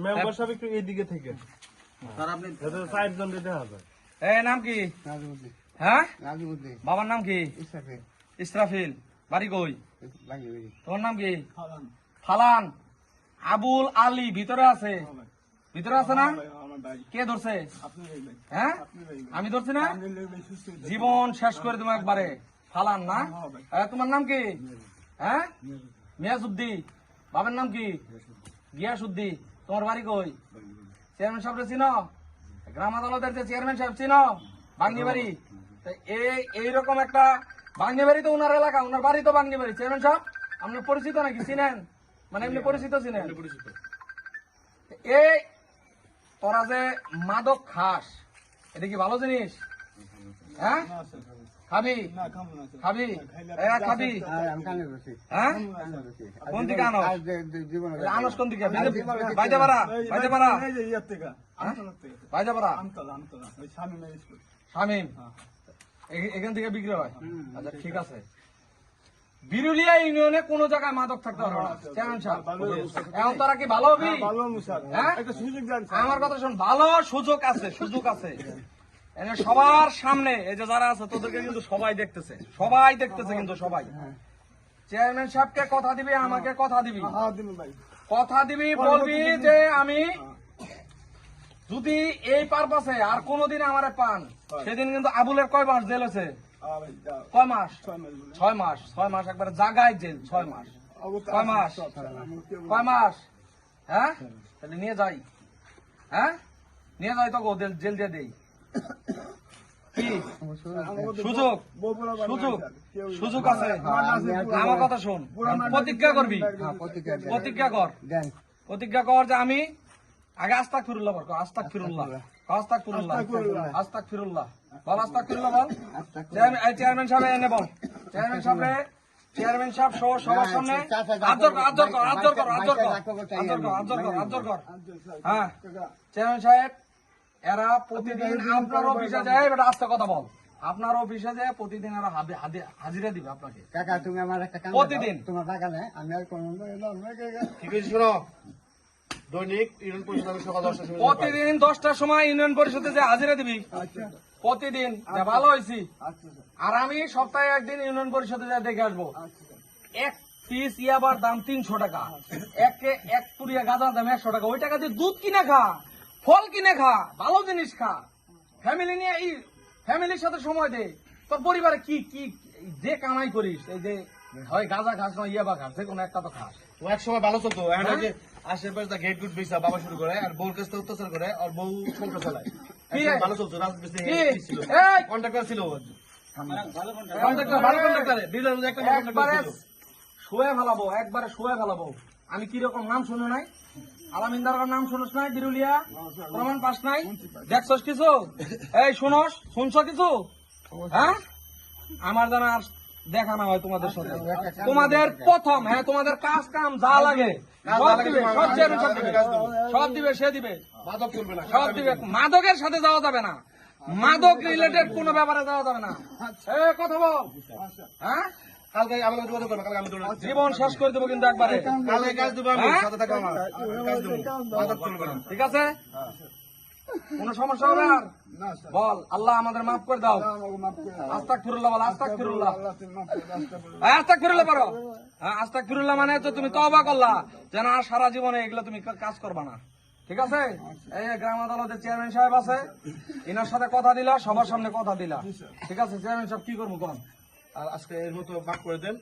Member সাহেব একটু এইদিকে থেকে স্যার আপনি চারজন দিতে হবে। নাম কি? হ্যাঁ, বাবার নাম কি? ইসরাফিল। বাড়ি কই? তোমার নাম কি? ফালান। আবুল আলী ভিতরে আছে? ভিতরে আছে না? কে ধরছে? হ্যাঁ, আমি ধরছি না? জীবন শেষ করে দেবো একবারে। ফালান না? তোমার নাম কি? হ্যাঁ, মিয়াজউদ্দি। বাবার নাম কি? গিয়াসউদ্দি। তোমার বাড়ি কই? চেয়ারম্যান সাহেব চিনো? গ্রাম আদালতের যে চেয়ারম্যান সাহেব চিনো? বাঙ্গি বাড়ি। এইরকম একটা বাঙ্গি বাড়ি তো উনার এলাকা, উনার বাড়ি তো বাঙ্গি বাড়ি। চেয়ারম্যান সাহেব আপনার পরিচিত নাকি? চিনেন? মানে এমনি পরিচিত চিনেন? এই তোরা যে মাদক খাস, এটা কি ভালো জিনিস? হ্যাঁ, খাবি? খাবি? খাবি? হ্যাঁ, কোন দিকে আনস? আনস কোন দিকে? বাইদে পারা? বাইদে পারা? বাইদে পারা? শামিম, এখান থেকে বিক্রি হয়? আচ্ছা ঠিক আছে। বিরুলিয়া ইউনিয়নে কোন জায়গায় মাদক থাকতে পারবে না। চেয়ারম্যান সাহেব এখন তোরা কি ভালো হবি? হ্যাঁ, আমার কথা শোন, ভালো সুযোগ আছে, সুযোগ আছে। সবার সামনে এই যে যারা আছে তোদেরকে কিন্তু সবাই দেখতেছে, সবাই দেখতেছে কিন্তু সবাই। চেয়ারম্যান সাহেবকে কথা দিবি, আমাকে কথা দিবি, কথা দিবি, বলবি যে আমি যদি এই পারপাসে আর কোনদিন আমারে পান, সেদিন কিন্তু আবুলের কয় মাস জেল আছে? কয় মাস? 6 মাস। 6 মাস একবারে জাগায় জেল। 6 মাস। কয় মাস? কয় মাস? হ্যাঁ, তাহলে নিয়ে যাই। হ্যাঁ, নিয়ে যাই, তোকে জেল দিয়ে দেই। কি সুযোগ? সুযোগ, সুযোগ আছে। আমার কথা শোন, প্রতিজ্ঞা করবি, প্রতিজ্ঞা কর, প্রতিজ্ঞা কর যে আমি আগে আস্তাগফিরুল্লাহ বল। আস্তাগফিরুল্লাহ, আস্তাগফিরুল্লাহ, আস্তাগফিরুল্লাহ বল, আস্তাগফিরুল্লাহ বল। চেয়ারম্যান সাহেব এনে বল। চেয়ারম্যান সাহেব, চেয়ারম্যান সাহেব সহ সবার সামনে আদর কর, আদর কর, আদর কর, আদর কর, আদর কর, আদর কর, আদর কর। হ্যাঁ, চেয়ারম্যান সাহেব এরা প্রতিদিন আপনার অফিসে যায়, এটা আস্তে কথা বল, আপনার অফিসে যায় প্রতিদিন এরা হাজিরা দিবে আপনাকে। কাকা তুমি আমার একটা কাম প্রতিদিন তোমার বাগানে আমি আর কোন ঠিক আছে, শোনো, দৈনিক ইউনিয়ন পরিষদ আমি সকাল 10টার সময় প্রতিদিন 10টার সময় ইউনিয়ন পরিষদে যে হাজিরা দিবি প্রতিদিন। ভালো হয়েছি। আর আমি সপ্তাহে একদিন ইউনিয়ন পরিষদে যা দেখে আসবো। এক পিস ইয়াবার দাম 300 টাকা, এক পুরিয়া গাঁজার দাম 100 টাকা। ওই টাকা দিয়ে দুধ কিনে খা, ফল কিনে খা, ভালো জিনিস খা, ফ্যামিলি নিয়ে এই ফ্যামিলির সাথে সময় দে। তোর পরিবারে কি কি যে কামাই করিস, এই যে হয় গাঁজা খাস না ইয়াবা খাস, যে কোনো একটা তো খাস। ও এক সময় ভালো চলতো, এখন ওই যে আশেপাশে গেট গুড বেচা বাবা শুরু করে, আর বউর কাছে অত্যাচার করে, আর বউ সংসার চালায়। একসময় ভালো চলতো, রাজনীতি ছিল, কন্ট্রাক্টর ছিল, ভালো কন্ট্রাক্টর, একবারে শুয়ে ফেলাবো, একবারে শুয়ে ফেলাবো। আমি কিরকম নাম শুনো নাই? আলামিনদার নাম শুনোস নাই? বিরুলিয়া প্রমাণ পাস নাই? দেখছস কিছু? এই শুনস, শুনছ কিছু? হ্যাঁ, আমার জানা আর দেখা না হয় তোমাদের সাথে। তোমাদের প্রথম, হ্যাঁ, তোমাদের কাজ কাম যা লাগে সব দিবে, সব চেয়ারম্যান সব দিবে, সব দিবে, সে দিবে, মাদক চলবে না, সব দিবে। মাদকের সাথে যাওয়া যাবে না, মাদক রিলেটেড কোন ব্যাপারে যাওয়া যাবে না। কথা বল। হ্যাঁ, কালকে আমাকে যোগাযোগ করবে, কালকে আমি জীবন শেষ করে দেবো কিন্তু একবারে। কালকে কাজ দেবো, আমি সাথে থাকবো, আমার কাজ দেবো, মাদক চলবে না। ঠিক আছে? কোন সমস্যা হবে আর? বল, আল্লাহ আমাদের মাফ করে দাও। আস্তাগফিরুল্লাহ বল, আস্তাগফিরুল্লাহ, আস্তাগফিরুল্লাহ করো। হ্যাঁ, আস্তাগফিরুল্লাহ মানে তো তুমি তওবা করলা যে না সারা জীবনে এগুলো তুমি কাজ করবা না। ঠিক আছে? এই গ্রাম আদালতের চেয়ারম্যান সাহেব আছে, এনার সাথে কথা দিলা, সবার সামনে কথা দিলা। ঠিক আছে চেয়ারম্যান সাহেব, কি করবো কোন? আর আজকে এর মতো বাক করে দেন,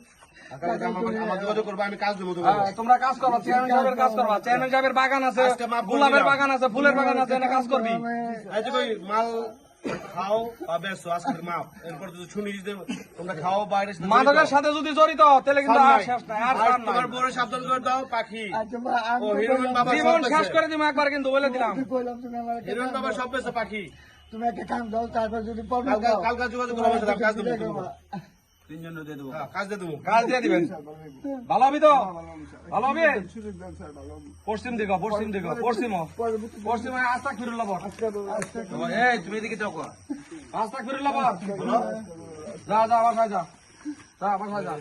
আমার যোগাযোগ করবো, আমি কাজ দেবো। তোমরা কাজ করবা, চেয়ারম্যান সাহেবের কাজ করবা। চেয়ারম্যান সাহেবের বাগান আছে, গোলাপের বাগান আছে, ফুলের বাগান আছে, এনে কাজ করবি। মাল খাও বা বেচো, আজকের মাপ। এরপর যদি শুনি যে তোমরা খাও বাইরে, মাদকের সাথে যদি জড়িত তাহলে কিন্তু আর শেষ নাই, আর ছাড় নাই। তোমার বড় সাবধান করে দাও, পাখি ও হিরোইন বাবা জীবন শেষ করে দিবো একবার কিন্তু বলে দিলাম। হিরোইন বাবা সব বেচে পাখি। তুমি একটা কাম দাও, তারপর যদি কালকে যোগাযোগ করবো, আমার সাথে কাজ দেবো, তিনজন দিয়ে দেবো। কাজ দিয়ে দেবো। কাজ দিয়ে দিবেন। ভালো হবি তো? ভালো হবে? পশ্চিম দিক, পশ্চিম দিক, পশ্চিম পশ্চিম আস্তাগফিরুল্লাহ বল। এই তুমি এদিকে যাও, আস্তাগফিরুল্লাহ বল। যা যা বাসায় যা, যা বাসায় যা।